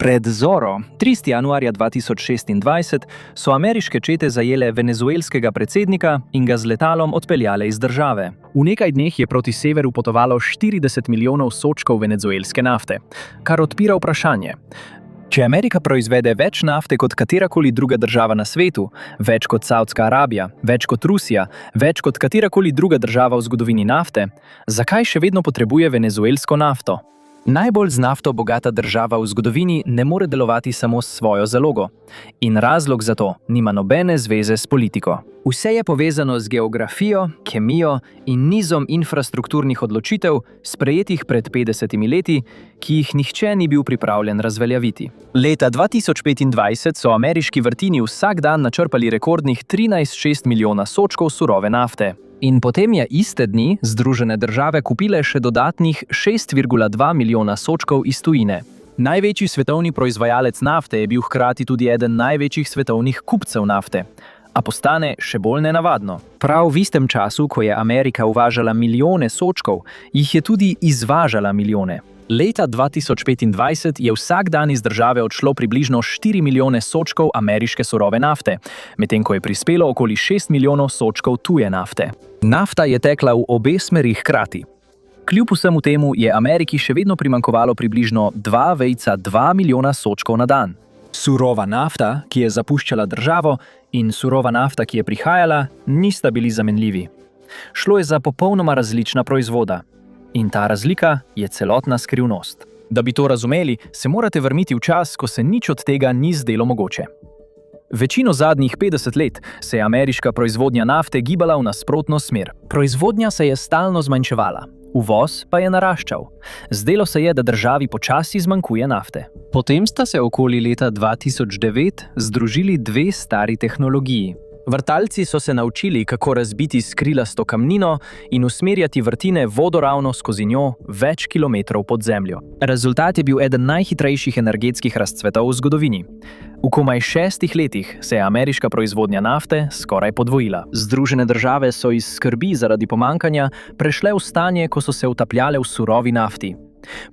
Pred zoro, 30. januarja 2026, so ameriške čete zajele venezuelskega predsednika in ga z letalom odpeljale iz države. V nekaj dneh je proti severu potovalo 40 milijonov sodčkov venezuelske nafte, kar odpira vprašanje. Če Amerika proizvede več nafte kot katerakoli druga država na svetu, več kot Saudska Arabija, več kot Rusija, več kot katerakoli druga država v zgodovini nafte, zakaj še vedno potrebuje venezuelsko nafto? Najbolj z nafto bogata država v zgodovini ne more delovati samo s svojo zalogo. In razlog za to nima nobene zveze s politiko. Vse je povezano z geografijo, kemijo in nizom infrastrukturnih odločitev, sprejetih pred 50 leti, ki jih nihče ni bil pripravljen razveljaviti. Leta 2025 so ameriški vrtini vsak dan načrpali rekordnih 13,6 milijona sodčkov surove nafte. In potem je iste dni Združene države kupile še dodatnih 6,2 milijona sodčkov iz tujine. Največji svetovni proizvajalec nafte je bil hkrati tudi eden največjih svetovnih kupcev nafte. A postane še bolj nenavadno. Prav v istem času, ko je Amerika uvažala milijone sodčkov, jih je tudi izvažala milijone. Leta 2025 je vsak dan iz države odšlo približno 4 milijone sodčkov ameriške surove nafte, medtem ko je prispelo okoli 6 milijonov sodčkov tuje nafte. Nafta je tekla v obe smeri hkrati. Kljub vsemu temu je Ameriki še vedno primanjkovalo približno 2,2 milijona sodčkov na dan. Surova nafta, ki je zapuščala državo, in surova nafta, ki je prihajala, nista bili zamenljivi. Šlo je za popolnoma različna proizvoda. In ta razlika je celotna skrivnost. Da bi to razumeli, se morate vrniti v čas, ko se nič od tega ni zdelo mogoče. Večino zadnjih 50 let se je ameriška proizvodnja nafte gibala v nasprotno smer. Proizvodnja se je stalno zmanjševala, uvoz pa je naraščal. Zdelo se je, da državi počasi zmanjkuje nafte. Potem sta se okoli leta 2009 združili dve stari tehnologiji. Vrtalci so se naučili, kako razbiti skrilasto kamnino in usmerjati vrtine vodoravno skozi njo več kilometrov pod zemljo. Rezultat je bil eden najhitrejših energetskih razcvetov v zgodovini. V komaj 6 letih se je ameriška proizvodnja nafte skoraj podvojila. Združene države so iz skrbi zaradi pomanjkanja prešle v stanje, ko so se utapljale v surovi nafti.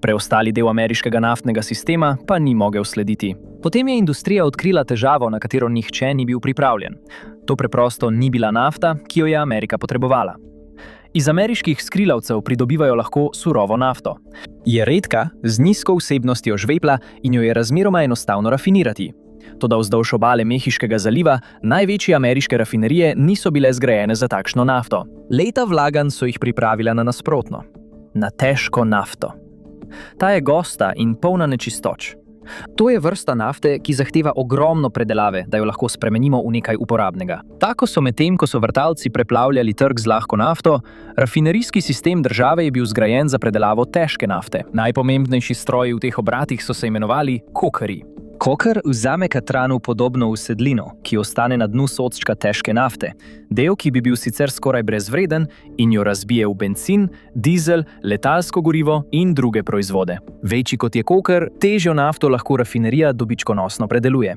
Preostali del ameriškega naftnega sistema pa ni mogel slediti. Potem je industrija odkrila težavo, na katero nihče ni bil pripravljen. To preprosto ni bila nafta, ki jo je Amerika potrebovala. Iz ameriških skrilavcev pridobivajo lahko surovo nafto. Je redka, z nizko vsebnostjo žvepla in jo je razmeroma enostavno rafinirati. Toda vzdolž obale Mehiškega zaliva največje ameriške rafinerije niso bile zgrajene za takšno nafto. Leta vlaganj so jih pripravila na nasprotno. Na težko nafto. Ta je gosta in polna nečistoč. To je vrsta nafte, ki zahteva ogromno predelave, da jo lahko spremenimo v nekaj uporabnega. Tako so medtem, ko so vrtalci preplavljali trg z lahko nafto, rafinerijski sistem države je bil zgrajen za predelavo težke nafte. Najpomembnejši stroji v teh obratih so se imenovali kokerji. Koker vzame katranu podobno usedlino, ki ostane na dnu sodčka težke nafte, del, ki bi bil sicer skoraj brezvreden, in jo razbije v bencin, dizel, letalsko gorivo in druge proizvode. Večji kot je koker, težjo nafto lahko rafinerija dobičkonosno predeluje.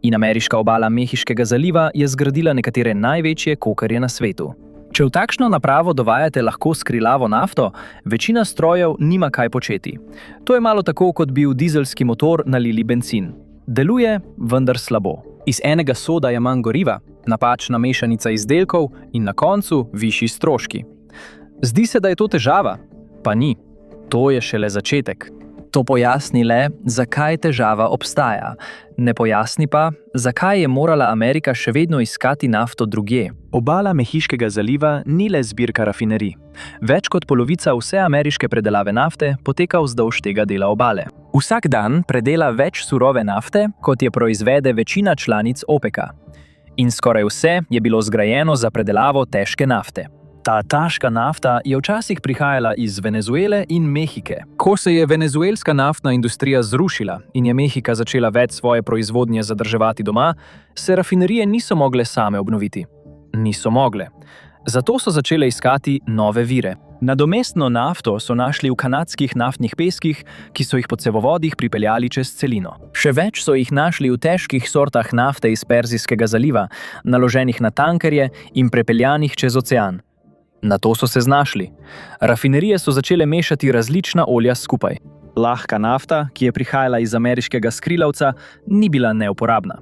In ameriška obala Mehiškega zaliva je zgradila nekatere največje kokerje na svetu. Če v takšno napravo dovajate lahko skrilavo nafto, večina strojev nima kaj početi. To je malo tako, kot bi v dizelski motor nalili bencin. Deluje, vendar slabo. Iz enega soda je manj goriva, napačna mešanica izdelkov in na koncu višji stroški. Zdi se, da je to težava, pa ni. To je šele začetek. To pojasni le, zakaj težava obstaja. Ne pojasni pa, zakaj je morala Amerika še vedno iskati nafto drugje. Obala Mehiškega zaliva ni le zbirka rafinerij. Več kot polovica vse ameriške predelave nafte poteka vzdolž tega dela obale. Vsak dan predela več surove nafte, kot je proizvede večina članic OPEC-a. In skoraj vse je bilo zgrajeno za predelavo težke nafte. Ta težka nafta je včasih prihajala iz Venezuele in Mehike. Ko se je venezuelska naftna industrija zrušila in je Mehika začela več svoje proizvodnje zadrževati doma, se rafinerije niso mogle same obnoviti. Niso mogle. Zato so začele iskati nove vire. Nadomestno nafto so našli v kanadskih naftnih peskih, ki so jih po cevovodih pripeljali čez celino. Še več so jih našli v težkih sortah nafte iz Perzijskega zaliva, naloženih na tankerje in prepeljanih čez ocean. Na to so se znašli. Rafinerije so začele mešati različna olja skupaj. Lahka nafta, ki je prihajala iz ameriškega skrilavca, ni bila neuporabna.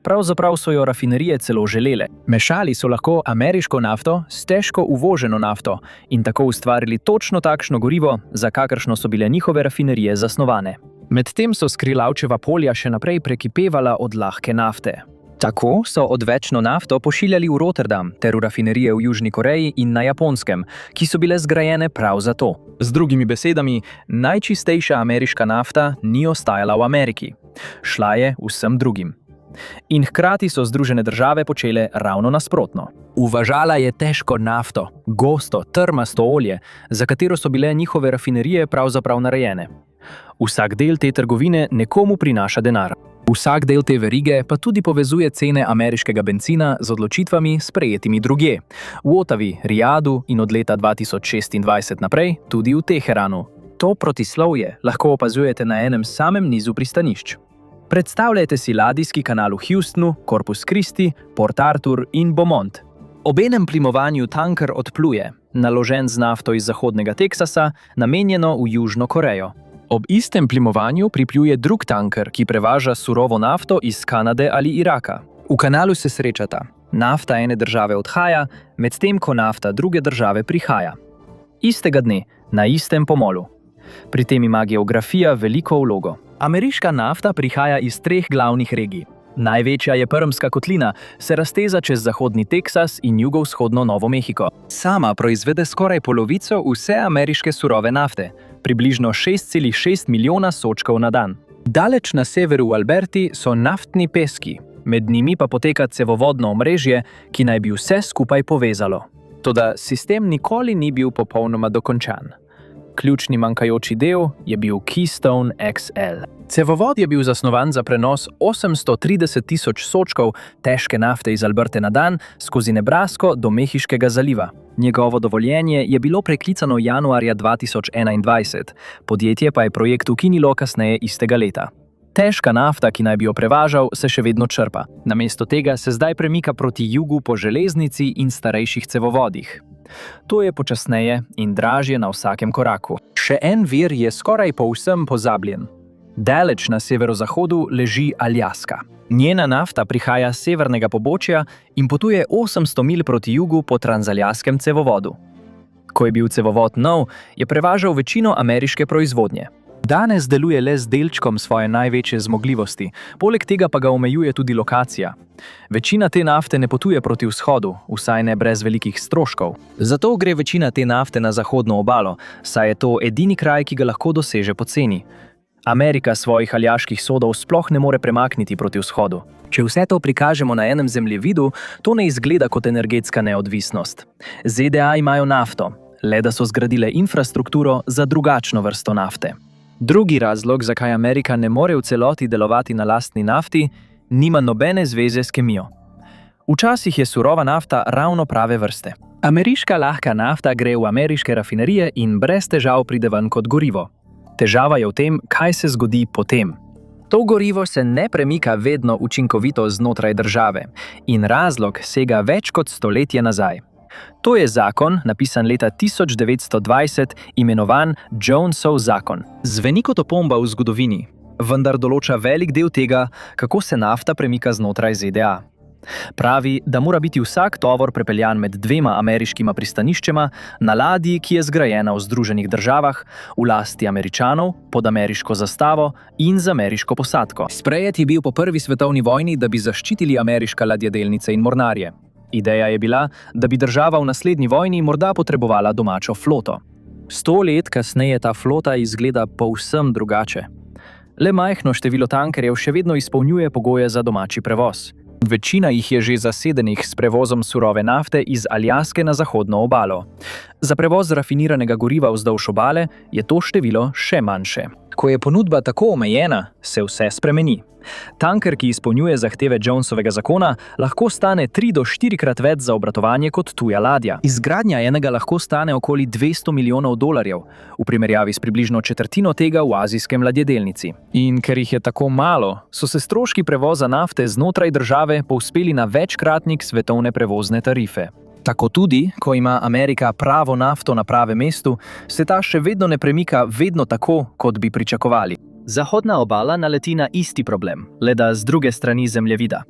Pravzaprav so jo rafinerije celo želele. Mešali so lahko ameriško nafto s težko uvoženo nafto in tako ustvarili točno takšno gorivo, za kakršno so bile njihove rafinerije zasnovane. Medtem so skrilavčeva polja še naprej prekipevala od lahke nafte. Tako so odvečno nafto pošiljali v Rotterdam ter v rafinerije v Južni Koreji in na Japonskem, ki so bile zgrajene prav za to. Z drugimi besedami, najčistejša ameriška nafta ni ostajala v Ameriki. Šla je vsem drugim. In hkrati so Združene države počele ravno nasprotno. Uvažala je težko nafto, gosto, trmasto olje, za katero so bile njihove rafinerije pravzaprav narejene. Vsak del te trgovine nekomu prinaša denar. Vsak del te verige pa tudi povezuje cene ameriškega bencina z odločitvami sprejetimi drugje. V Ottawi, Rijadu in od leta 2026 naprej tudi v Teheranu. To protislovje lahko opazujete na enem samem nizu pristanišč. Predstavljajte si ladijski kanal v Houstonu, Corpus Christi, Port Arthur in Beaumont. Ob enem plimovanju tanker odpluje, naložen z nafto iz zahodnega Teksasa, namenjeno v Južno Korejo. Ob istem plimovanju pripluje drug tanker, ki prevaža surovo nafto iz Kanade ali Iraka. V kanalu se srečata. Nafta ene države odhaja, medtem ko nafta druge države prihaja. Istega dne, na istem pomolu. Pri tem ima geografija veliko vlogo. Ameriška nafta prihaja iz 3 glavnih regij. Največja je Permska kotlina, se razteza čez zahodni Teksas in jugovzhodno Novo Mehiko. Sama proizvede skoraj polovico vse ameriške surove nafte, približno 6,6 milijona sodčkov na dan. Daleč na severu v Alberti so naftni peski, med njimi pa poteka cevovodno omrežje, ki naj bi vse skupaj povezalo. Toda sistem nikoli ni bil popolnoma dokončan. Ključni manjkajoči del je bil Keystone XL. Cevovod je bil zasnovan za prenos 830 tisoč sodčkov težke nafte iz Alberte na dan skozi Nebrasko do Mehiškega zaliva. Njegovo dovoljenje je bilo preklicano januarja 2021, podjetje pa je projekt ukinilo kasneje istega leta. Težka nafta, ki naj bi jo prevažal, se še vedno črpa. Namesto tega se zdaj premika proti jugu po železnici in starejših cevovodih. To je počasneje in dražje na vsakem koraku. Še en vir je skoraj povsem pozabljen. Daleč na severozahodu leži Aljaska. Njena nafta prihaja z severnega pobočja in potuje 800 milj proti jugu po transaljaskem cevovodu. Ko je bil cevovod nov, je prevažal večino ameriške proizvodnje. Danes deluje le z delčkom svoje največje zmogljivosti, poleg tega pa ga omejuje tudi lokacija. Večina te nafte ne potuje proti vzhodu, vsaj ne brez velikih stroškov. Zato gre večina te nafte na zahodno obalo, saj je to edini kraj, ki ga lahko doseže poceni. Amerika svojih aljaških sodov sploh ne more premakniti proti vzhodu. Če vse to prikažemo na enem zemljevidu, to ne izgleda kot energetska neodvisnost. ZDA imajo nafto, le da so zgradile infrastrukturo za drugačno vrsto nafte. Drugi razlog, zakaj Amerika ne more v celoti delovati na lastni nafti, nima nobene zveze s kemijo. Včasih je surova nafta ravno prave vrste. Ameriška lahka nafta gre v ameriške rafinerije in brez težav pride ven kot gorivo. Težava je v tem, kaj se zgodi potem. To gorivo se ne premika vedno učinkovito znotraj države in razlog sega več kot stoletje nazaj. To je zakon, napisan leta 1920, imenovan Jonesov zakon. Zveni kot opomba v zgodovini, vendar določa velik del tega, kako se nafta premika znotraj ZDA. Pravi, da mora biti vsak tovor prepeljan med 2 ameriškima pristaniščema na ladji, ki je zgrajena v Združenih državah, v lasti Američanov, pod ameriško zastavo in z ameriško posadko. Sprejet je bil po prvi svetovni vojni, da bi zaščitili ameriška ladjedelnice in mornarje. Ideja je bila, da bi država v naslednji vojni morda potrebovala domačo floto. 100 let kasneje ta flota izgleda povsem drugače. Le majhno število tankerjev še vedno izpolnjuje pogoje za domači prevoz. Večina jih je že zasedenih s prevozom surove nafte iz Aljaske na zahodno obalo. Za prevoz rafiniranega goriva vzdolž obale je to število še manjše. Ko je ponudba tako omejena, se vse spremeni. Tanker, ki izpolnjuje zahteve Jonesovega zakona, lahko stane 3 do 4-krat več za obratovanje kot tuja ladja. Izgradnja enega lahko stane okoli $200 milijonov, v primerjavi s približno četrtino tega v azijskem ladjedelnici. In ker jih je tako malo, so se stroški prevoza nafte znotraj države povzpeli na večkratnik svetovne prevozne tarife. Tako tudi, ko ima Amerika pravo nafto na pravem mestu, se ta še vedno ne premika vedno tako, kot bi pričakovali. Zahodna obala naleti na isti problem, le da z druge strani zemljevida.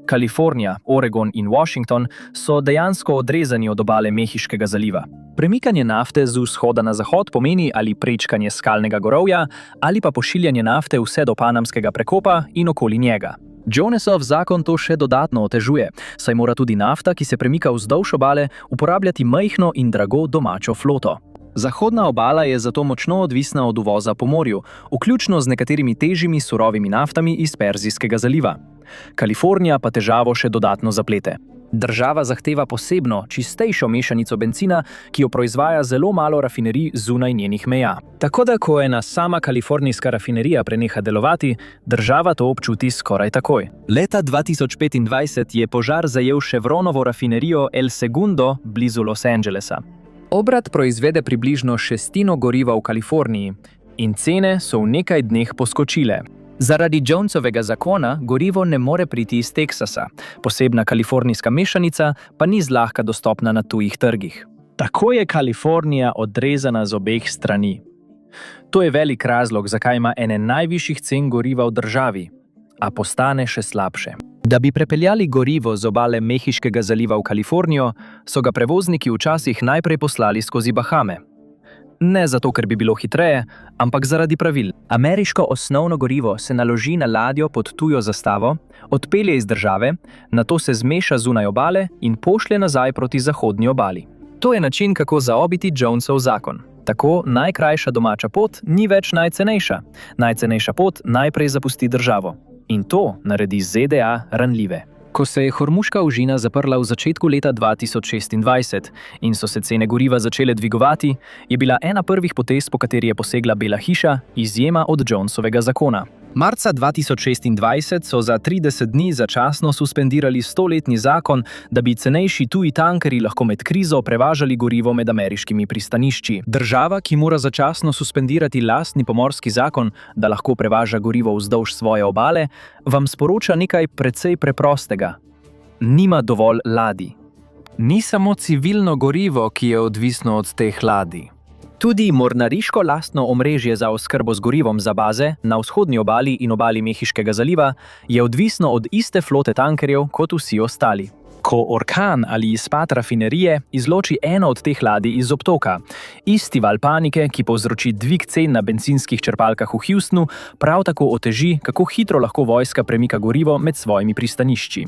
Kalifornija, Oregon in Washington so dejansko odrezani od obale Mehiškega zaliva. Premikanje nafte z vzhoda na zahod pomeni ali prečkanje skalnega gorovja, ali pa pošiljanje nafte vse do Panamskega prekopa in okoli njega. Jonesov zakon to še dodatno otežuje, saj mora tudi nafta, ki se premika vzdolž obale, uporabljati majhno in drago domačo floto. Zahodna obala je zato močno odvisna od uvoza po morju, vključno z nekaterimi težjimi surovimi naftami iz Perzijskega zaliva. Kalifornija pa težavo še dodatno zaplete. Država zahteva posebno, čistejšo mešanico bencina, ki jo proizvaja zelo malo rafinerij zunaj njenih meja. Tako da, ko ena sama kalifornijska rafinerija preneha delovati, država to občuti skoraj takoj. Leta 2025 je požar zajel Chevronovo rafinerijo El Segundo blizu Los Angelesa. Obrat proizvede približno šestino goriva v Kaliforniji in cene so v nekaj dneh poskočile. Zaradi Jonesovega zakona gorivo ne more priti iz Teksasa, posebna kalifornijska mešanica pa ni zlahka dostopna na tujih trgih. Tako je Kalifornija odrezana z obeh strani. To je velik razlog, zakaj ima ene najvišjih cen goriva v državi, a postane še slabše. Da bi prepeljali gorivo z obale Mehiškega zaliva v Kalifornijo, so ga prevozniki včasih najprej poslali skozi Bahame. Ne zato, ker bi bilo hitreje, ampak zaradi pravil. Ameriško osnovno gorivo se naloži na ladjo pod tujo zastavo, odpelje iz države, nato se zmeša zunaj obale in pošlje nazaj proti zahodni obali. To je način, kako zaobiti Jonesov zakon. Tako najkrajša domača pot ni več najcenejša. Najcenejša pot najprej zapusti državo. In to naredi ZDA ranljive. Ko se je Hormuška ožina zaprla v začetku leta 2026 in so se cene goriva začele dvigovati, je bila ena prvih potez, po kateri je posegla Bela hiša, izjema od Jonesovega zakona. Marca 2026 so za 30 dni začasno suspendirali 100-letni zakon, da bi cenejši tuji tankerji lahko med krizo prevažali gorivo med ameriškimi pristanišči. Država, ki mora začasno suspendirati lastni pomorski zakon, da lahko prevaža gorivo vzdolž svoje obale, vam sporoča nekaj precej preprostega. Nima dovolj ladij. Ni samo civilno gorivo, ki je odvisno od teh ladij. Tudi mornariško lastno omrežje za oskrbo z gorivom za baze na vzhodni obali in obali Mehiškega zaliva je odvisno od iste flote tankerjev kot vsi ostali. Ko orkan ali izpad rafinerije izloči eno od teh ladij iz obtoka, isti val panike, ki povzroči dvig cen na bencinskih črpalkah v Houstonu, prav tako oteži, kako hitro lahko vojska premika gorivo med svojimi pristanišči.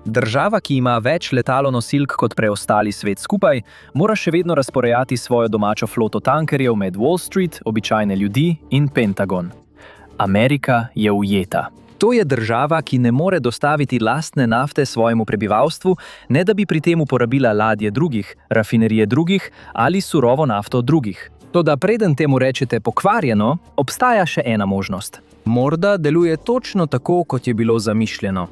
Država, ki ima več letalonosilk kot preostali svet skupaj, mora še vedno razporejati svojo domačo floto tankerjev med Wall Street, običajne ljudi in Pentagon. Amerika je ujeta. To je država, ki ne more dostaviti lastne nafte svojemu prebivalstvu, ne da bi pri tem uporabila ladje drugih, rafinerije drugih ali surovo nafto drugih. Toda preden temu rečete pokvarjeno, obstaja še ena možnost. Morda deluje točno tako, kot je bilo zamišljeno.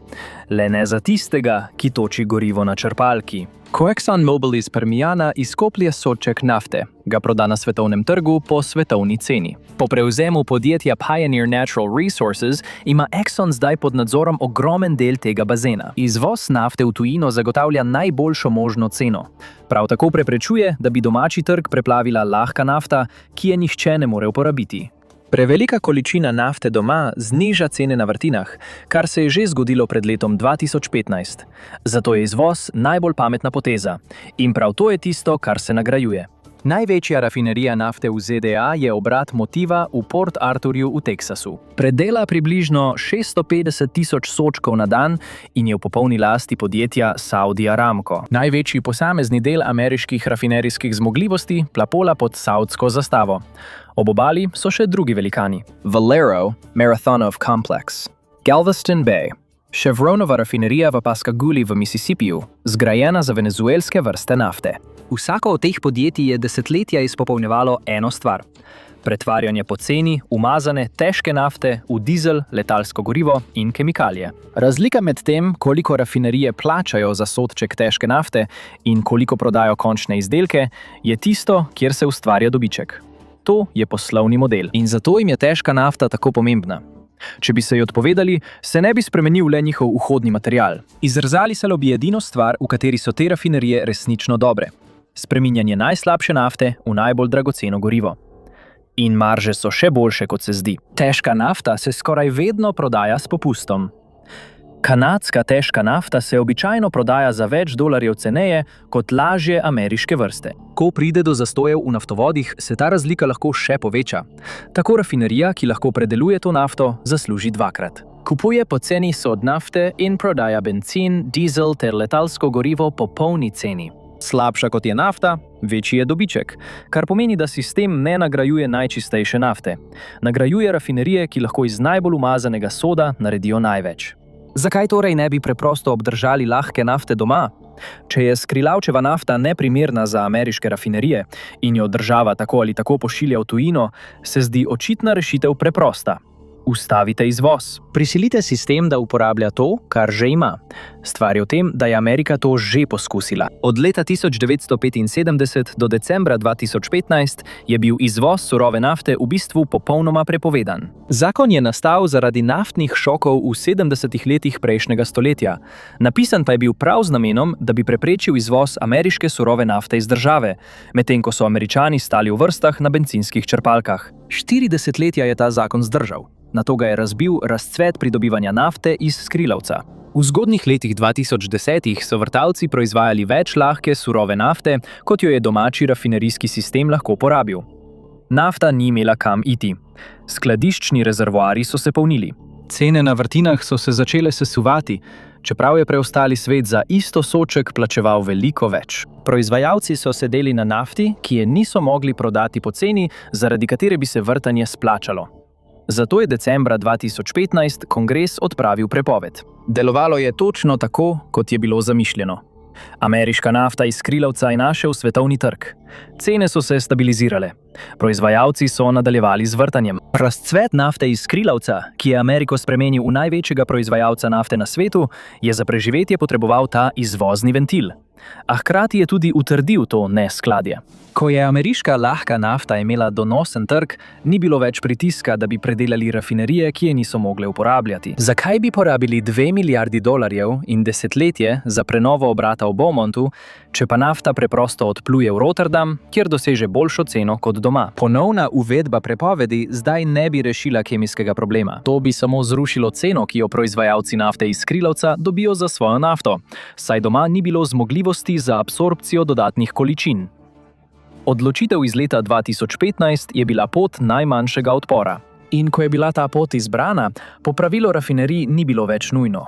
Le ne za tistega, ki toči gorivo na črpalki. Ko ExxonMobil iz Permiana izkoplje sodček nafte, ga proda na svetovnem trgu po svetovni ceni. Po prevzemu podjetja Pioneer Natural Resources ima Exxon zdaj pod nadzorom ogromen del tega bazena. Izvoz nafte v tujino zagotavlja najboljšo možno ceno. Prav tako preprečuje, da bi domači trg preplavila lahka nafta, ki je nihče ne more uporabiti. Prevelika količina nafte doma zniža cene na vrtinah, kar se je že zgodilo pred letom 2015. Zato je izvoz najbolj pametna poteza. In prav to je tisto, kar se nagrajuje. Največja rafinerija nafte v ZDA je obrat Motiva v Port Arthurju v Teksasu. Predela približno 650.000 sodčkov na dan in je v popolni lasti podjetja Saudi Aramco. Največji posamezni del ameriških rafinerijskih zmogljivosti plapola pod saudsko zastavo. Ob obali so še drugi velikani. Valero, Marathonov Complex, Galveston Bay, Chevronova rafinerija v Pascagouli v Mississippiju, zgrajena za venezuelske vrste nafte. Vsako od teh podjetij je desetletja izpopolnjevalo eno stvar. Pretvarjanje poceni, umazane, težke nafte v dizel, letalsko gorivo in kemikalije. Razlika med tem, koliko rafinerije plačajo za sodček težke nafte in koliko prodajo končne izdelke, je tisto, kjer se ustvarja dobiček. To je poslovni model in zato jim je težka nafta tako pomembna. Če bi se ji odpovedali, se ne bi spremenil le njihov vhodni material. Izrezali se bi edino stvar, v kateri so te rafinerije resnično dobre. Spreminjanje najslabše nafte v najbolj dragoceno gorivo. In marže so še boljše, kot se zdi. Težka nafta se skoraj vedno prodaja s popustom. Kanadska težka nafta se običajno prodaja za več dolarjev ceneje kot lažje ameriške vrste. Ko pride do zastojev v naftovodih, se ta razlika lahko še poveča. Tako rafinerija, ki lahko predeluje to nafto, zasluži dvakrat. Kupuje poceni sod nafte in prodaja bencin, dizel ter letalsko gorivo po polni ceni. Slabša kot je nafta, večji je dobiček, kar pomeni, da sistem ne nagrajuje najčistejše nafte. Nagrajuje rafinerije, ki lahko iz najbolj umazanega soda naredijo največ. Zakaj torej ne bi preprosto obdržali lahke nafte doma? Če je skrilavčeva nafta neprimerna za ameriške rafinerije in jo država tako ali tako pošilja v tujino, se zdi očitna rešitev preprosta. Ustavite izvoz. Prisilite sistem, da uporablja to, kar že ima. Stvar je v tem, da je Amerika to že poskusila. Od leta 1975 do decembra 2015 je bil izvoz surove nafte v bistvu popolnoma prepovedan. Zakon je nastal zaradi naftnih šokov v 70. letih prejšnjega stoletja. Napisan pa je bil prav z namenom, da bi preprečil izvoz ameriške surove nafte iz države, medtem ko so Američani stali v vrstah na bencinskih črpalkah. 40 letja je ta zakon zdržal. Nato ga je razbil razcvet pridobivanja nafte iz skrilavca. V zgodnjih letih 2010 so vrtalci proizvajali več lahke surove nafte, kot jo je domači rafinerijski sistem lahko porabil. Nafta ni imela kam iti. Skladiščni rezervoarji so se polnili. Cene na vrtinah so se začele sesuvati, čeprav je preostali svet za isto sodček plačeval veliko več. Proizvajalci so sedeli na nafti, ki je niso mogli prodati poceni, zaradi katere bi se vrtanje splačalo. Zato je decembra 2015 kongres odpravil prepoved. Delovalo je točno tako, kot je bilo zamišljeno. Ameriška nafta iz skrilavca je našel svetovni trg. Cene so se stabilizirale. Proizvajalci so nadaljevali z vrtanjem. Razcvet nafte iz skrilavca, ki je Ameriko spremenil v največjega proizvajalca nafte na svetu, je za preživetje potreboval ta izvozni ventil. A hkrati je tudi utrdil to neskladje. Ko je ameriška lahka nafta imela donosen trg, ni bilo več pritiska, da bi predelali rafinerije, ki je niso mogle uporabljati. Zakaj bi porabili 2 milijardi dolarjev in desetletje za prenovo obrata v Beaumontu, če pa nafta preprosto odpluje v Rotterdam, kjer doseže boljšo ceno kot doma? Ponovna uvedba prepovedi zdaj ne bi rešila kemijskega problema. To bi samo zrušilo ceno, ki jo proizvajalci nafte iz skrilavca dobijo za svojo nafto, saj doma ni bilo zmogljivosti za absorpcijo dodatnih količin. Odločitev iz leta 2015 je bila pot najmanjšega odpora. In ko je bila ta pot izbrana, popravilo rafinerij ni bilo več nujno.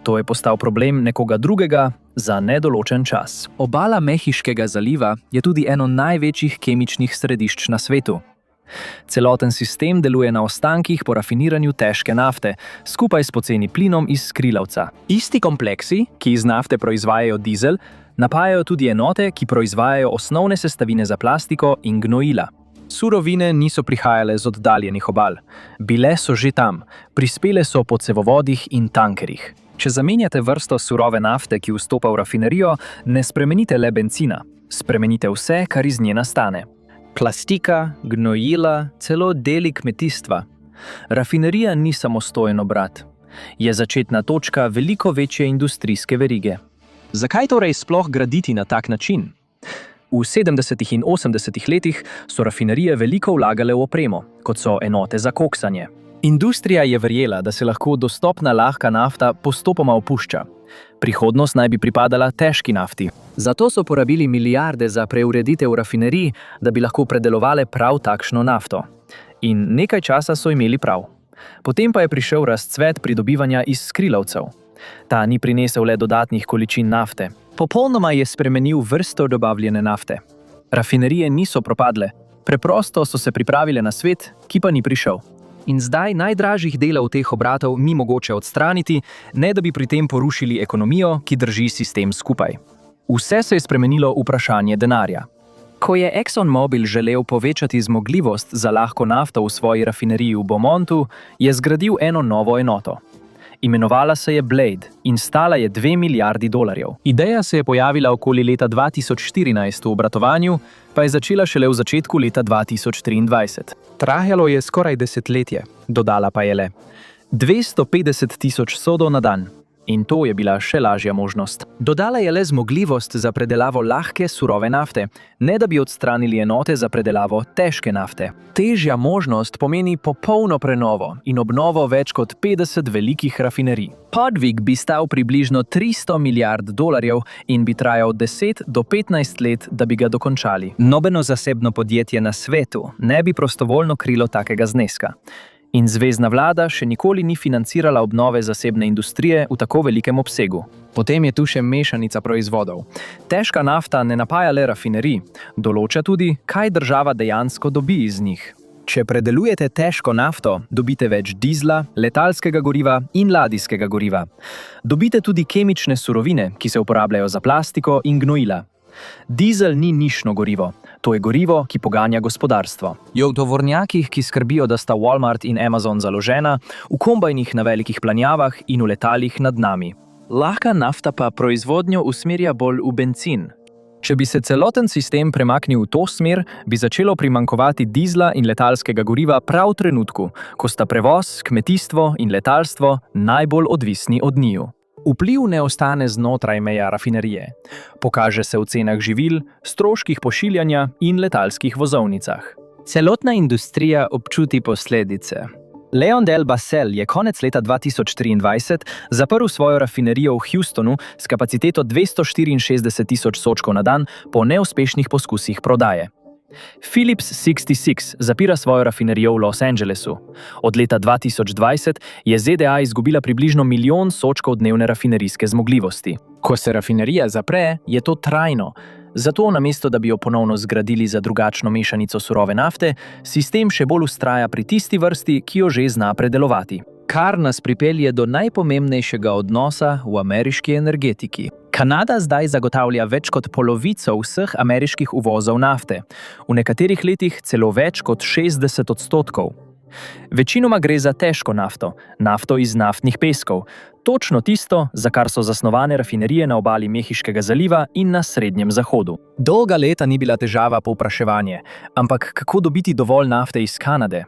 To je postal problem nekoga drugega za nedoločen čas. Obala Mehiškega zaliva je tudi eno največjih kemičnih središč na svetu. Celoten sistem deluje na ostankih po rafiniranju težke nafte, skupaj s poceni plinom iz skrilavca. Isti kompleksi, ki iz nafte proizvajajo dizel, napajajo tudi enote, ki proizvajajo osnovne sestavine za plastiko in gnojila. Surovine niso prihajale z oddaljenih obal. Bile so že tam, prispele so po cevovodih in tankerjih. Če zamenjate vrsto surove nafte, ki vstopa v rafinerijo, ne spremenite le bencina. Spremenite vse, kar iz nje nastane. Plastika, gnojila, celo deli kmetijstva. Rafinerija ni samostojen obrat. Je začetna točka veliko večje industrijske verige. Zakaj torej sploh graditi na tak način? V 70. in 80. letih so rafinerije veliko vlagale v opremo, kot so enote za koksanje. Industrija je verjela, da se lahko dostopna lahka nafta postopoma opušča. Prihodnost naj bi pripadala težki nafti. Zato so porabili milijarde za preureditev rafinerij, da bi lahko predelovale prav takšno nafto. In nekaj časa so imeli prav. Potem pa je prišel razcvet pridobivanja iz skrilavcev. Ta ni prinesel le dodatnih količin nafte. Popolnoma je spremenil vrsto dobavljene nafte. Rafinerije niso propadle, preprosto so se pripravile na svet, ki pa ni prišel. In zdaj najdražjih delov teh obratov ni mogoče odstraniti, ne da bi pri tem porušili ekonomijo, ki drži sistem skupaj. Vse se je spremenilo v vprašanje denarja. Ko je ExxonMobil želel povečati zmogljivost za lahko nafto v svoji rafineriji v Beaumontu, je zgradil eno novo enoto. Imenovala se je Blade in stala je 2 milijardi dolarjev. Ideja se je pojavila okoli leta 2014 v obratovanju, pa je začela šele v začetku leta 2023. Trajalo je skoraj desetletje, dodala pa je le. 250 tisoč sodov na dan. In to je bila še lažja možnost. Dodala je le zmogljivost za predelavo lahke, surove nafte, ne da bi odstranili enote za predelavo težke nafte. Težja možnost pomeni popolno prenovo in obnovo več kot 50 velikih rafinerij. Podvig bi stal približno 300 milijard dolarjev in bi trajal 10 do 15 let, da bi ga dokončali. Nobeno zasebno podjetje na svetu ne bi prostovoljno krilo takega zneska. In zvezna vlada še nikoli ni financirala obnove zasebne industrije v tako velikem obsegu. Potem je tu še mešanica proizvodov. Težka nafta ne napaja le rafinerij, določa tudi, kaj država dejansko dobi iz njih. Če predelujete težko nafto, dobite več dizla, letalskega goriva in ladijskega goriva. Dobite tudi kemične surovine, ki se uporabljajo za plastiko in gnojila. Dizel ni nišno gorivo, to je gorivo, ki poganja gospodarstvo. Je v tovornjakih, ki skrbijo, da sta Walmart in Amazon založena, v kombajnih na velikih planjavah in v letalih nad nami. Lahka nafta pa proizvodnjo usmerja bolj v bencin. Če bi se celoten sistem premaknil v to smer, bi začelo primanjkovati dizla in letalskega goriva prav v trenutku, ko sta prevoz, kmetijstvo in letalstvo najbolj odvisni od njiju. Vpliv ne ostane znotraj meja rafinerije. Pokaže se v cenah živil, stroških pošiljanja in letalskih vozovnicah. Celotna industrija občuti posledice. Leon Del Basel je konec leta 2023 zaprl svojo rafinerijo v Houstonu s kapaciteto 264 tisoč sodčkov na dan po neuspešnih poskusih prodaje. Phillips 66 zapira svojo rafinerijo v Los Angelesu. Od leta 2020 je ZDA izgubila približno 1 milijon sodčkov dnevne rafinerijske zmogljivosti. Ko se rafinerija zapre, je to trajno. Zato, namesto da bi jo ponovno zgradili za drugačno mešanico surove nafte, sistem še bolj vztraja pri tisti vrsti, ki jo že zna predelovati. Kar nas pripelje do najpomembnejšega odnosa v ameriški energetiki. Kanada zdaj zagotavlja več kot polovico vseh ameriških uvozov nafte, v nekaterih letih celo več kot 60%. Večinoma gre za težko nafto, nafto iz naftnih peskov, točno tisto, za kar so zasnovane rafinerije na obali Mehiškega zaliva in na Srednjem zahodu. Dolga leta ni bila težava povpraševanje, ampak kako dobiti dovolj nafte iz Kanade?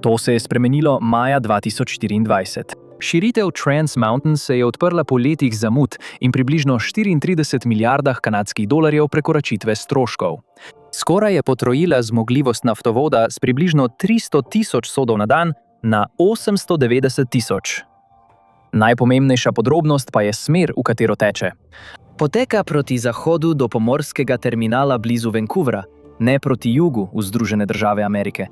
To se je spremenilo maja 2024. Širitev Trans Mountain se je odprla po letih zamud in približno 34 milijardah kanadskih dolarjev prekoračitve stroškov. Skoraj je potrojila zmogljivost naftovoda s približno 300 tisoč sodov na dan na 890 tisoč. Najpomembnejša podrobnost pa je smer, v katero teče. Poteka proti zahodu do pomorskega terminala blizu Vancouvra, ne proti jugu v Združene države Amerike.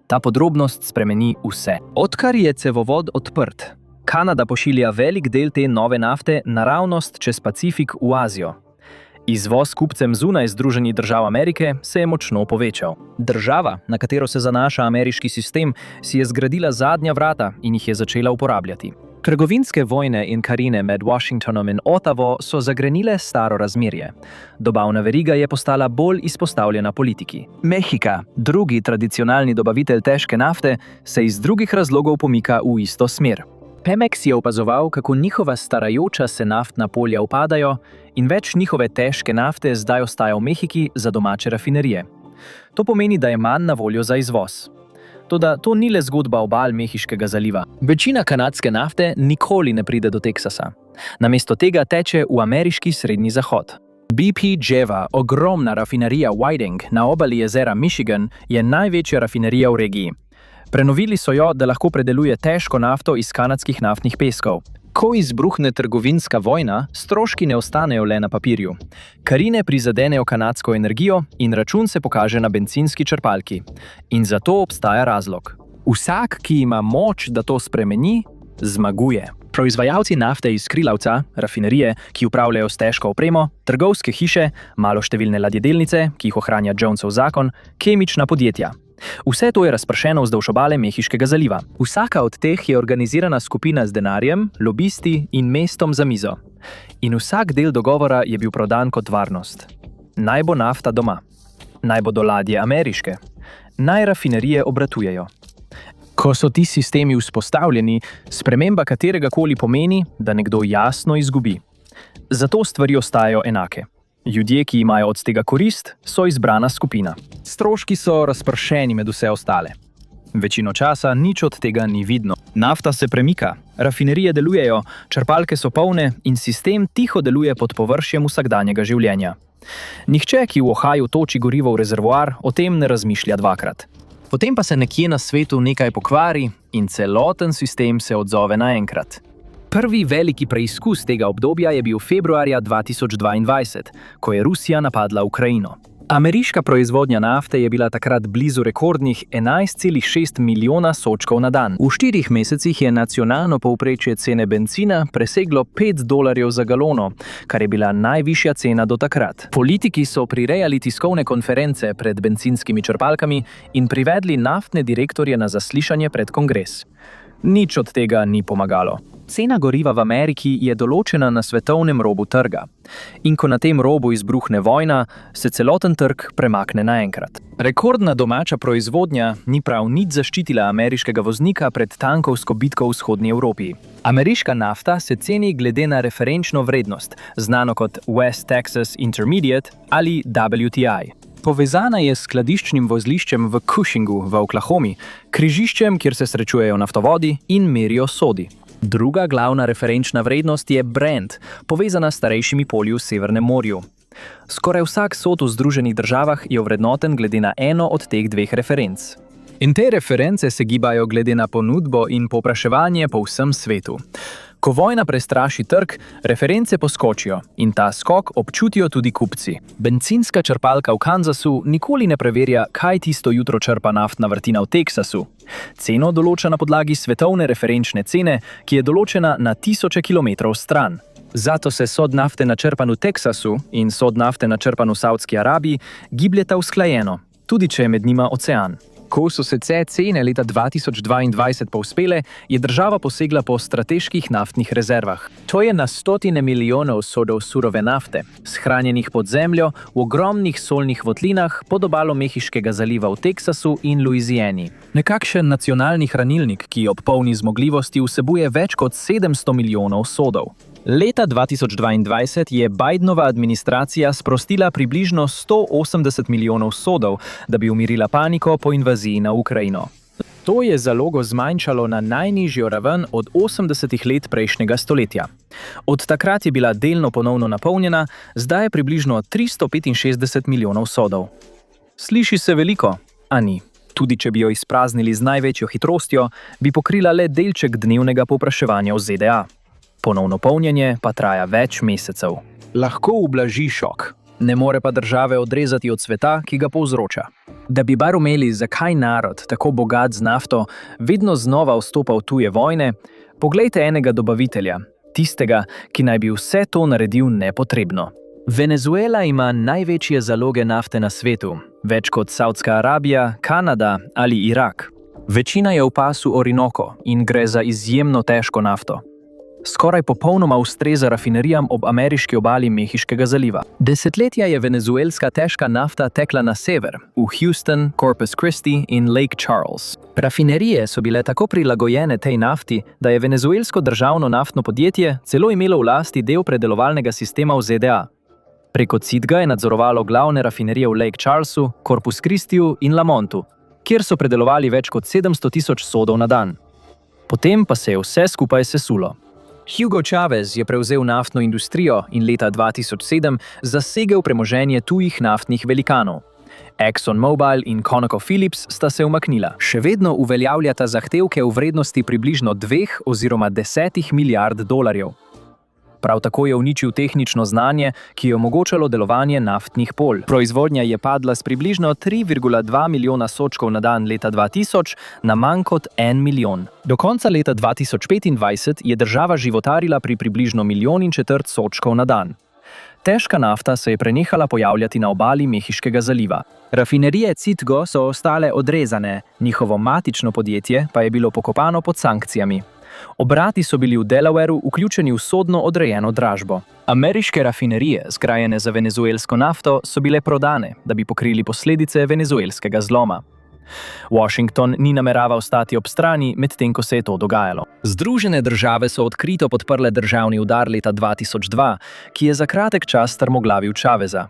Ta podrobnost spremeni vse. Odkar je cevovod odprt, Kanada pošilja velik del te nove nafte naravnost čez Pacifik v Azijo. Izvoz kupcem zunaj Združenih držav Amerike se je močno povečal. Država, na katero se zanaša ameriški sistem, si je zgradila zadnja vrata in jih je začela uporabljati. Trgovinske vojne in karine med Washingtonom in Ottavo so zagrenile staro razmerje. Dobavna veriga je postala bolj izpostavljena politiki. Mehika, drugi tradicionalni dobavitelj težke nafte, se iz drugih razlogov pomika v isto smer. Pemex je opazoval, kako njihova starajoča se naftna polja upadajo in več njihove težke nafte zdaj ostaja v Mehiki za domače rafinerije. To pomeni, da je manj na voljo za izvoz. Toda to ni le zgodba obal Mehiškega zaliva. Večina kanadske nafte nikoli ne pride do Teksasa. Namesto tega teče v ameriški srednji zahod. BP Geva, ogromna rafinerija Whiting na obali jezera Michigan, je največja rafinerija v regiji. Prenovili so jo, da lahko predeluje težko nafto iz kanadskih naftnih peskov. Ko izbruhne trgovinska vojna, stroški ne ostanejo le na papirju. Karine prizadenejo kanadsko energijo in račun se pokaže na bencinski črpalki. In za to obstaja razlog. Vsak, ki ima moč, da to spremeni, zmaguje. Proizvajalci nafte iz skrilavca, rafinerije, ki upravljajo s težko opremo, trgovske hiše, maloštevilne ladjedelnice, ki jih ohranja Jonesov zakon, kemična podjetja. Vse to je razpršeno vzdolž obale Mehiškega zaliva. Vsaka od teh je organizirana skupina z denarjem, lobisti in mestom za mizo. In vsak del dogovora je bil prodan kot varnost. Naj bo nafta doma. Naj bodo ladje ameriške. Naj rafinerije obratujejo. Ko so ti sistemi vzpostavljeni, sprememba kateregakoli pomeni, da nekdo jasno izgubi. Zato stvari ostajajo enake. Ljudje, ki imajo od tega korist, so izbrana skupina. Stroški so razpršeni med vse ostale. Večino časa nič od tega ni vidno. Nafta se premika, rafinerije delujejo, črpalke so polne in sistem tiho deluje pod površjem vsakdanjega življenja. Nihče, ki v Ohaju toči gorivo v rezervoar, o tem ne razmišlja dvakrat. Potem pa se nekje na svetu nekaj pokvari in celoten sistem se odzove naenkrat. Prvi veliki preizkus tega obdobja je bil februarja 2022, ko je Rusija napadla Ukrajino. Ameriška proizvodnja nafte je bila takrat blizu rekordnih 11,6 milijona sodčkov na dan. V 4 mesecih je nacionalno povprečje cene bencina preseglo $5 za galono, kar je bila najvišja cena do takrat. Politiki so prirejali tiskovne konference pred bencinskimi črpalkami in privedli naftne direktorje na zaslišanje pred kongres. Nič od tega ni pomagalo. Cena goriva v Ameriki je določena na svetovnem robu trga. In ko na tem robu izbruhne vojna, se celoten trg premakne naenkrat. Rekordna domača proizvodnja ni prav nič zaščitila ameriškega voznika pred tankovsko bitko v vzhodni Evropi. Ameriška nafta se ceni glede na referenčno vrednost, znano kot West Texas Intermediate ali WTI. Povezana je s skladiščnim vozliščem v Cushingu v Oklahomi, križiščem, kjer se srečujejo naftovodi in merijo sodi. Druga glavna referenčna vrednost je Brent, povezana s starejšimi polji v Severnem morju. Skoraj vsak sod v Združenih državah je ovrednoten glede na eno od teh dveh referenc. In te reference se gibajo glede na ponudbo in povpraševanje po vsem svetu. Ko vojna prestraši trg, reference poskočijo in ta skok občutijo tudi kupci. Bencinska črpalka v Kansasu nikoli ne preverja, kaj tisto jutro črpa naftna vrtina v Teksasu. Ceno določa na podlagi svetovne referenčne cene, ki je določena na tisoče kilometrov stran. Zato se sod nafte načrpan v Teksasu in sod nafte načrpan v Saudski Arabiji gibljeta usklajeno, tudi če je med njima ocean. Ko so se cene leta 2022 povzpele, je država posegla po strateških naftnih rezervah. To je na stotine milijonov sodov surove nafte, shranjenih pod zemljo v ogromnih solnih votlinah pod obalo Mehiškega zaliva v Teksasu in Louisiani. Nekakšen nacionalni hranilnik, ki ob polni zmogljivosti vsebuje več kot 700 milijonov sodov. Leta 2022 je Bidenova administracija sprostila približno 180 milijonov sodov, da bi umirila paniko po invaziji na Ukrajino. To je zalogo zmanjšalo na najnižjo raven od 80 let prejšnjega stoletja. Od takrat je bila delno ponovno napolnjena, zdaj je približno 365 milijonov sodov. Sliši se veliko, a ni. Tudi če bi jo izpraznili z največjo hitrostjo, bi pokrila le delček dnevnega povpraševanja v ZDA. Ponovno polnjenje pa traja več mesecev. Lahko ublaži šok, ne more pa države odrezati od sveta, ki ga povzroča. Da bi bar umeli, zakaj narod, tako bogat z nafto, vedno znova vstopa v tuje vojne, poglejte enega dobavitelja, tistega, ki naj bi vse to naredil nepotrebno. Venezuela ima največje zaloge nafte na svetu, več kot Saudska Arabija, Kanada ali Irak. Večina je v pasu Orinoco in gre za izjemno težko nafto. Skoraj popolnoma ustreza rafinerijam ob ameriški obali Mehiškega zaliva. Desetletja je venezuelska težka nafta tekla na sever, v Houston, Corpus Christi in Lake Charles. Rafinerije so bile tako prilagojene tej nafti, da je venezuelsko državno naftno podjetje celo imelo v lasti del predelovalnega sistema v ZDA. Preko CITGA je nadzorovalo glavne rafinerije v Lake Charlesu, Corpus Christiju in Lamontu, kjer so predelovali več kot 700,000 sodov na dan. Potem pa se je vse skupaj sesulo. Hugo Chavez je prevzel naftno industrijo in leta 2007 zasegel premoženje tujih naftnih velikanov. ExxonMobil in ConocoPhillips sta se umaknila. Še vedno uveljavljata zahtevke v vrednosti približno 2 oziroma 10 milijard dolarjev. Prav tako je uničil tehnično znanje, ki je omogočalo delovanje naftnih polj. Proizvodnja je padla s približno 3,2 milijona sodčkov na dan leta 2000 na manj kot 1 milijon. Do konca leta 2025 je država životarila pri približno 1,25 milijona sodčkov na dan. Težka nafta se je prenehala pojavljati na obali Mehiškega zaliva. Rafinerije CITGO so ostale odrezane, njihovo matično podjetje pa je bilo pokopano pod sankcijami. Obrati so bili v Delawareu vključeni v sodno odrejeno dražbo. Ameriške rafinerije, zgrajene za venezuelsko nafto, so bile prodane, da bi pokrili posledice venezuelskega zloma. Washington ni nameraval stati ob strani, medtem ko se je to dogajalo. Združene države so odkrito podprle državni udar leta 2002, ki je za kratek čas strmoglavil Chaveza.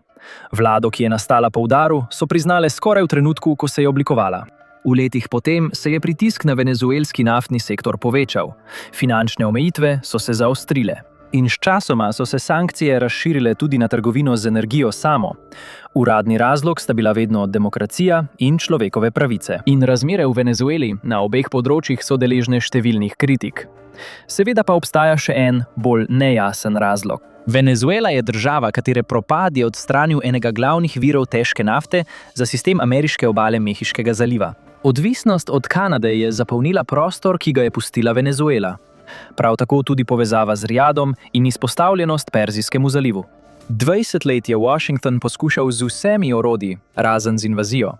Vlado, ki je nastala po udaru, so priznale skoraj v trenutku, ko se je oblikovala. V letih potem se je pritisk na venezuelski naftni sektor povečal. Finančne omejitve so se zaostrile. In sčasoma so se sankcije razširile tudi na trgovino z energijo samo. Uradni razlog sta bila vedno demokracija in človekove pravice. In razmere v Venezueli na obeh področjih so deležne številnih kritik. Seveda pa obstaja še en, bolj nejasen razlog. Venezuela je država, katere propad je odstranil enega glavnih virov težke nafte za sistem ameriške obale Mehiškega zaliva. Odvisnost od Kanade je zapolnila prostor, ki ga je pustila Venezuela. Prav tako tudi povezava z Rijadom in izpostavljenost Perzijskemu zalivu. 20 let je Washington poskušal z vsemi orodji, razen z invazijo.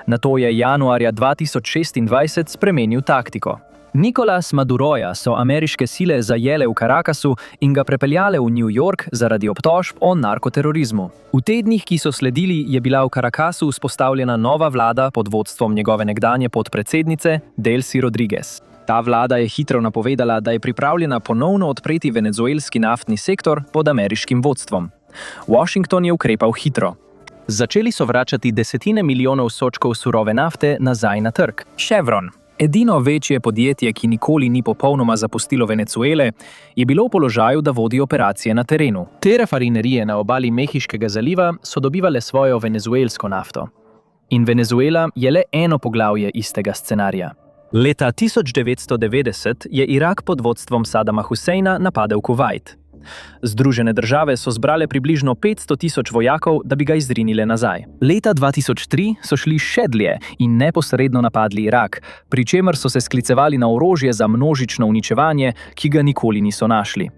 Nato je januarja 2026 spremenil taktiko. Nicolas Maduroja so ameriške sile zajele v Caracasu in ga prepeljale v New York zaradi obtožb o narkoterorizmu. V tednih, ki so sledili, je bila v Caracasu vzpostavljena nova vlada pod vodstvom njegove nekdanje podpredsednice Delcy Rodriguez. Ta vlada je hitro napovedala, da je pripravljena ponovno odpreti venezuelski naftni sektor pod ameriškim vodstvom. Washington je ukrepal hitro. Začeli so vračati desetine milijonov sodčkov surove nafte nazaj na trg. Chevron, edino večje podjetje, ki nikoli ni popolnoma zapustilo Venezuele, je bilo v položaju, da vodi operacije na terenu. Te rafinerije na obali Mehiškega zaliva so dobivale svojo venezuelsko nafto. In Venezuela je le eno poglavje istega scenarija. Leta 1990 je Irak pod vodstvom Sadama Huseina napadel Kuvajt. Združene države so zbrale približno 500.000 vojakov, da bi ga izrinile nazaj. Leta 2003 so šli še dlje in neposredno napadli Irak, pri čemer so se sklicevali na orožje za množično uničevanje, ki ga nikoli niso našli.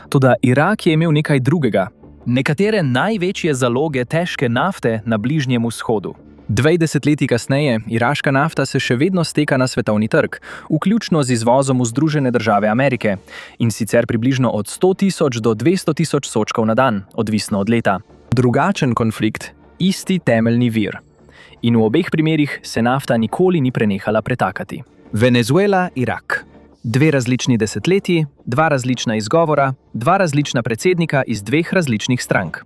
Toda Irak je imel nekaj drugega. Nekatere največje zaloge težke nafte na Bližnjem vzhodu. 20 let kasneje iraška nafta se še vedno steka na svetovni trg, vključno z izvozom v Združene države Amerike, in sicer približno od 100.000 do 200.000 sodčkov na dan, odvisno od leta. Drugačen konflikt, isti temeljni vir. In v obeh primerih se nafta nikoli ni prenehala pretakati. Venezuela, Irak. Dve različni desetletji, dva različna izgovora, dva različna predsednika iz dveh različnih strank.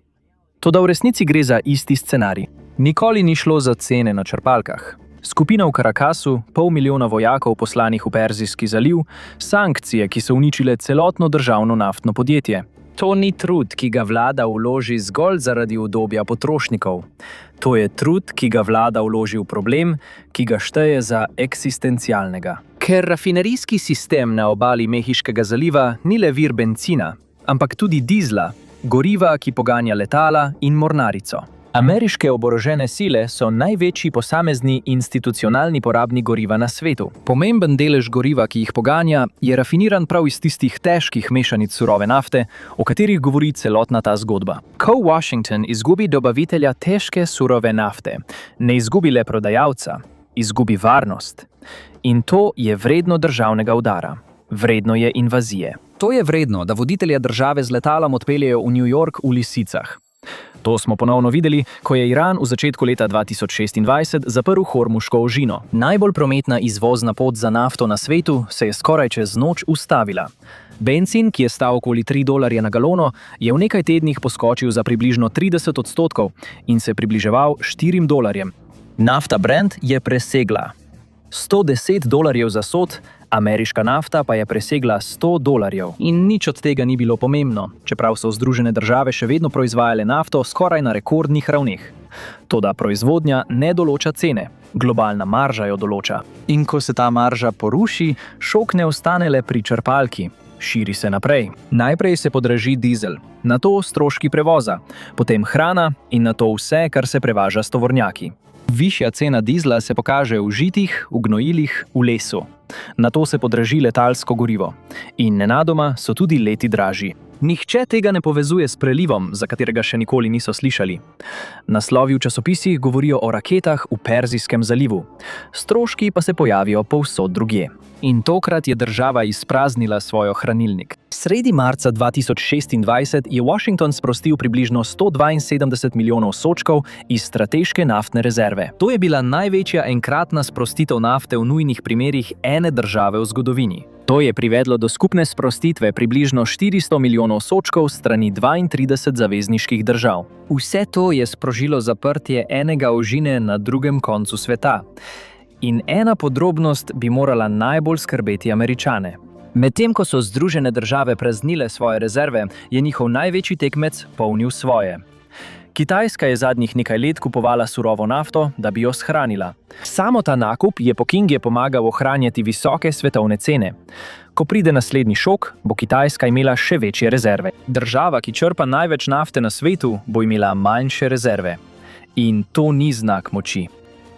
Toda v resnici gre za isti scenarij. Nikoli ni šlo za cene na črpalkah. Skupina v Caracasu, 500.000 vojakov poslanih v Perzijski zaliv, sankcije, ki so uničile celotno državno naftno podjetje. To ni trud, ki ga vlada vloži zgolj zaradi udobja potrošnikov. To je trud, ki ga vlada vloži v problem, ki ga šteje za eksistencialnega. Ker rafinerijski sistem na obali Mehiškega zaliva ni le vir bencina, ampak tudi dizla, goriva, ki poganja letala in mornarico. Ameriške oborožene sile so največji posamezni institucionalni porabnik goriva na svetu. Pomemben delež goriva, ki jih poganja, je rafiniran prav iz tistih težkih mešanic surove nafte, o katerih govori celotna ta zgodba. Ko Washington izgubi dobavitelja težke surove nafte, ne izgubi le prodajalca, izgubi varnost. In to je vredno državnega udara. Vredno je invazije. To je vredno, da voditelja države z letalom odpeljejo v New York v lisicah. To smo ponovno videli, ko je Iran v začetku leta 2026 zaprl Hormuško ožino. Najbolj prometna izvozna pot za nafto na svetu se je skoraj čez noč ustavila. Bencin, ki je stal okoli $3 na galono, je v nekaj tednih poskočil za približno 30% in se približeval $4. Nafta Brent je presegla $110 za sod, ameriška nafta pa je presegla $100. In nič od tega ni bilo pomembno, čeprav so Združene države še vedno proizvajale nafto skoraj na rekordnih ravneh. Toda proizvodnja ne določa cene, globalna marža jo določa. In ko se ta marža poruši, šok ne ostane le pri črpalki. Širi se naprej. Najprej se podraži dizel, nato stroški prevoza, potem hrana in nato vse, kar se prevaža s tovornjaki. Višja cena dizla se pokaže v žitih, v gnojilih, v lesu. Nato se podraži letalsko gorivo. In nenadoma so tudi leti dražji. Nihče tega ne povezuje s prelivom, za katerega še nikoli niso slišali. Naslovi v časopisih govorijo o raketah v Perzijskem zalivu. Stroški pa se pojavijo povsod drugje. In tokrat je država izpraznila svojo hranilnik. Sredi marca 2026 je Washington sprostil približno 172 milijonov sodčkov iz strateške naftne rezerve. To je bila največja enkratna sprostitev nafte v nujnih primerih ene države v zgodovini. To je privedlo do skupne sprostitve približno 400 milijonov sodčkov strani 32 zavezniških držav. Vse to je sprožilo zaprtje enega ožine na drugem koncu sveta. In ena podrobnost bi morala najbolj skrbeti Američane. Medtem ko so Združene države praznile svoje rezerve, je njihov največji tekmec polnil svoje. Kitajska je zadnjih nekaj let kupovala surovo nafto, da bi jo shranila. Samo ta nakup je Pekingju pomagal ohranjati visoke svetovne cene. Ko pride naslednji šok, bo Kitajska imela še večje rezerve. Država, ki črpa največ nafte na svetu, bo imela manjše rezerve. In to ni znak moči.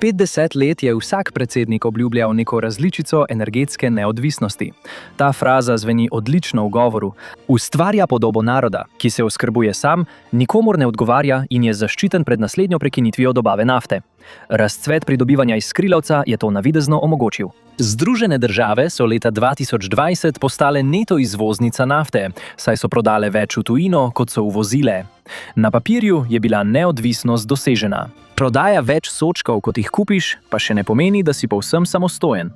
50 let je vsak predsednik obljubljal neko različico energetske neodvisnosti. Ta fraza zveni odlično v govoru. Ustvarja podobo naroda, ki se oskrbuje sam, nikomur ne odgovarja in je zaščiten pred naslednjo prekinitvijo dobave nafte. Razcvet pridobivanja iz skrilavca je to navidezno omogočil. Združene države so leta 2020 postale neto izvoznica nafte, saj so prodale več v tujino, kot so uvozile. Na papirju je bila neodvisnost dosežena. Prodaja več sodčkov, kot jih kupiš, pa še ne pomeni, da si povsem samostojen.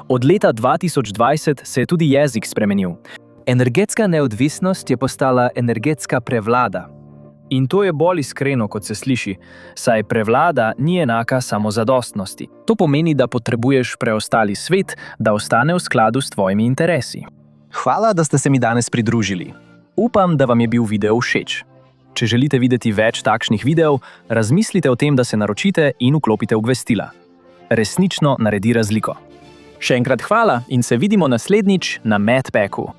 Od leta 2020 se je tudi jezik spremenil. Energetska neodvisnost je postala energetska prevlada. In to je bolj iskreno, kot se sliši, saj prevlada ni enaka samozadostnosti. To pomeni, da potrebuješ preostali svet, da ostane v skladu s tvojimi interesi. Hvala, da ste se mi danes pridružili. Upam, da vam je bil video všeč. Če želite videti več takšnih videov, razmislite o tem, da se naročite in vklopite obvestila. Resnično naredi razliko. Še enkrat hvala in se vidimo naslednjič na Medpeku.